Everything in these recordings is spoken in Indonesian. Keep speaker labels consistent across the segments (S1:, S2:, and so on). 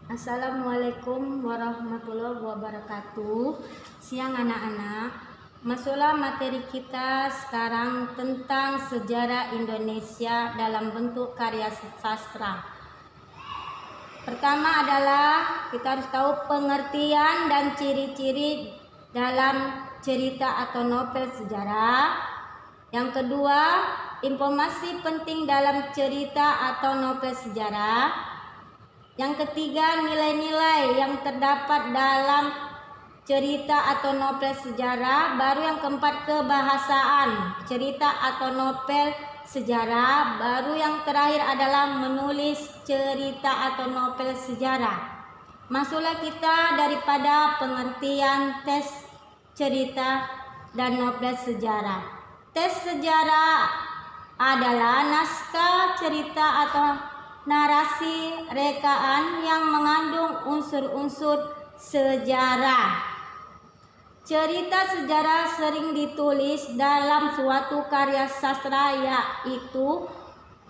S1: Assalamualaikum warahmatullahi wabarakatuh. Siang anak-anak. Masuklah materi kita sekarang tentang sejarah Indonesia dalam bentuk karya sastra. Pertama adalah kita harus tahu pengertian dan ciri-ciri dalam cerita atau novel sejarah. Yang kedua, informasi penting dalam cerita atau novel sejarah. Yang ketiga, nilai-nilai yang terdapat dalam cerita atau novel sejarah. Baru yang keempat, kebahasaan cerita atau novel sejarah. Baru yang terakhir adalah menulis cerita atau novel sejarah. Masuklah kita daripada pengertian tes cerita dan novel sejarah. Tes sejarah adalah naskah cerita atau narasi rekaan yang mengandung unsur-unsur sejarah. Cerita sejarah sering ditulis dalam suatu karya sastra, yaitu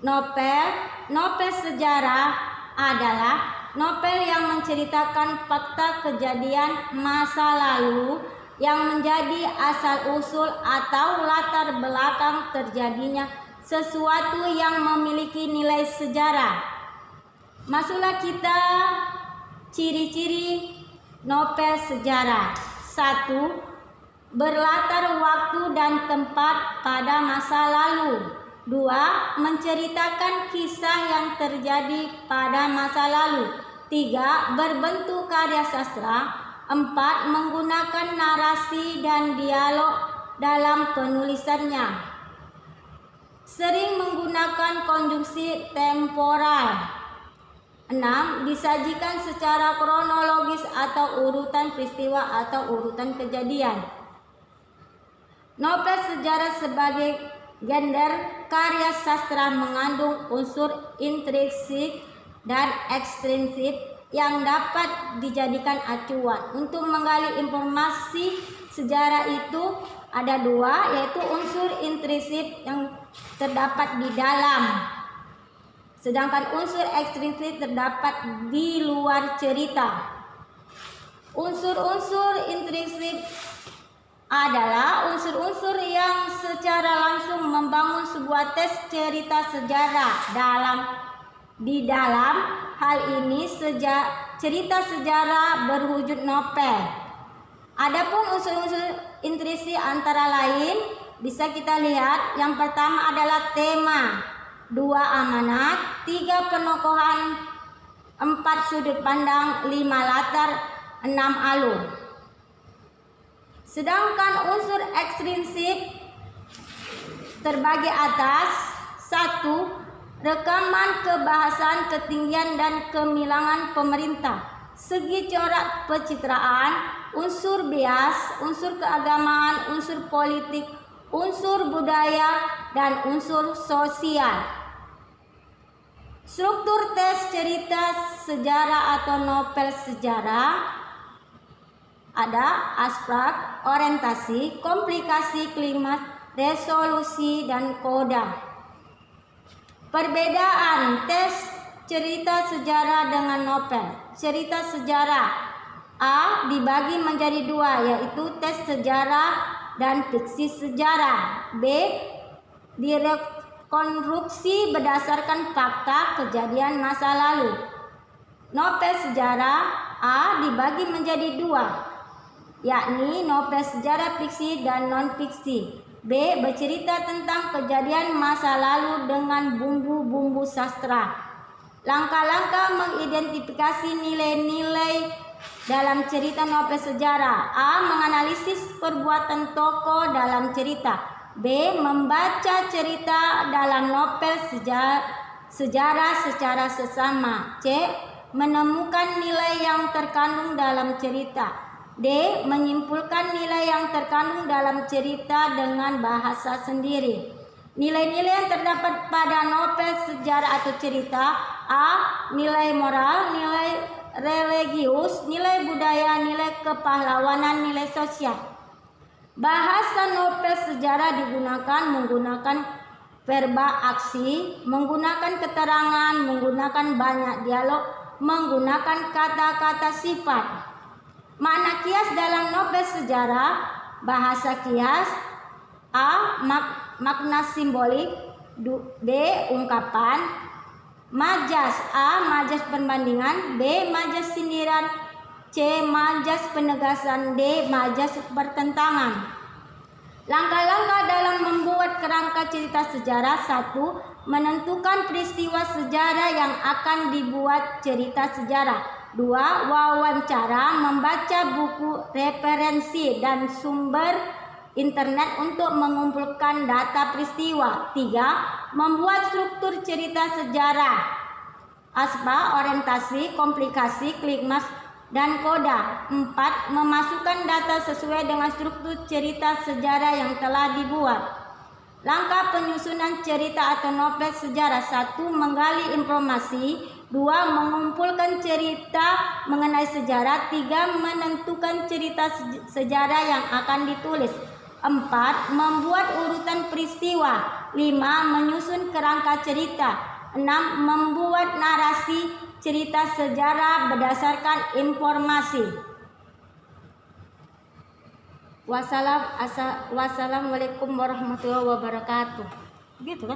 S1: novel. Novel sejarah adalah novel yang menceritakan fakta kejadian masa lalu yang menjadi asal-usul atau latar belakang terjadinya sesuatu yang memiliki nilai sejarah. Masuklah kita ciri-ciri novel sejarah. 1. Berlatar waktu dan tempat pada masa lalu. 2. Menceritakan kisah yang terjadi pada masa lalu. 3. Berbentuk karya sastra. 4. Menggunakan narasi dan dialog dalam penulisannya. Sering menggunakan konjungsi temporal. 6. Disajikan secara kronologis atau urutan peristiwa atau urutan kejadian. Novel sejarah sebagai genre karya sastra mengandung unsur intrinsik dan ekstrinsik yang dapat dijadikan acuan. Untuk menggali informasi sejarah itu ada dua, yaitu unsur intrinsik yang terdapat di dalam, sedangkan unsur ekstrinsik terdapat di luar cerita. Unsur-unsur intrinsik adalah unsur-unsur yang secara langsung membangun sebuah tes cerita sejarah. Di dalam hal ini cerita sejarah berwujud novel. Adapun unsur-unsur intrinsik antara lain bisa kita lihat. Yang pertama adalah tema, 2 amanat, 3 penokohan, 4 sudut pandang, 5 latar, 6 alur. Sedangkan unsur ekstrinsik terbagi atas. 1. Rekaman kebahasan, ketinggian dan kemilangan pemerintah, segi corak pencitraan, unsur bias, unsur keagamaan, unsur politik, unsur budaya, dan unsur sosial. Struktur tes cerita sejarah atau novel sejarah ada abstrak, orientasi, komplikasi, klimaks, resolusi, dan koda. Perbedaan tes cerita sejarah dengan novel. Cerita sejarah A dibagi menjadi 2, yaitu tes sejarah dan fiksi sejarah. B direkonstruksi berdasarkan fakta kejadian masa lalu. Novel sejarah A dibagi menjadi 2, yakni novel sejarah fiksi dan non-fiksi. B bercerita tentang kejadian masa lalu dengan bumbu-bumbu sastra. Langkah-langkah mengidentifikasi nilai-nilai dalam cerita novel sejarah. A. Menganalisis perbuatan tokoh dalam cerita. B. Membaca cerita dalam novel sejarah secara seksama. C. Menemukan nilai yang terkandung dalam cerita. D. Menyimpulkan nilai yang terkandung dalam cerita dengan bahasa sendiri. Nilai-nilai yang terdapat pada novel sejarah atau cerita. A. Nilai moral, nilai religius, nilai budaya, nilai kepahlawanan, nilai sosial. Bahasa novel sejarah menggunakan verba aksi, menggunakan keterangan, menggunakan banyak dialog, menggunakan kata-kata sifat. Makna kias dalam novel sejarah: bahasa kias. A. Makna simbolik. B. Ungkapan. Majas. A. Majas perbandingan. B. Majas sindiran. C. Majas penegasan. D. Majas pertentangan. Langkah-langkah dalam membuat kerangka cerita sejarah. 1. Menentukan peristiwa sejarah yang akan dibuat cerita sejarah. 2. Wawancara, membaca buku referensi dan sumber internet untuk mengumpulkan data peristiwa. 3. Membuat struktur cerita sejarah. Aspa, orientasi, komplikasi, klimaks, dan koda. 4. Memasukkan data sesuai dengan struktur cerita sejarah yang telah dibuat. Langkah penyusunan cerita atau novel sejarah. 1. Menggali informasi. 2. Mengumpulkan cerita mengenai sejarah. 3. Menentukan cerita sejarah yang akan ditulis. 4. Membuat urutan peristiwa. 5. Menyusun kerangka cerita. 6. Membuat narasi cerita sejarah berdasarkan informasi. Wassalamualaikum warahmatullahi wabarakatuh. Gitu kan?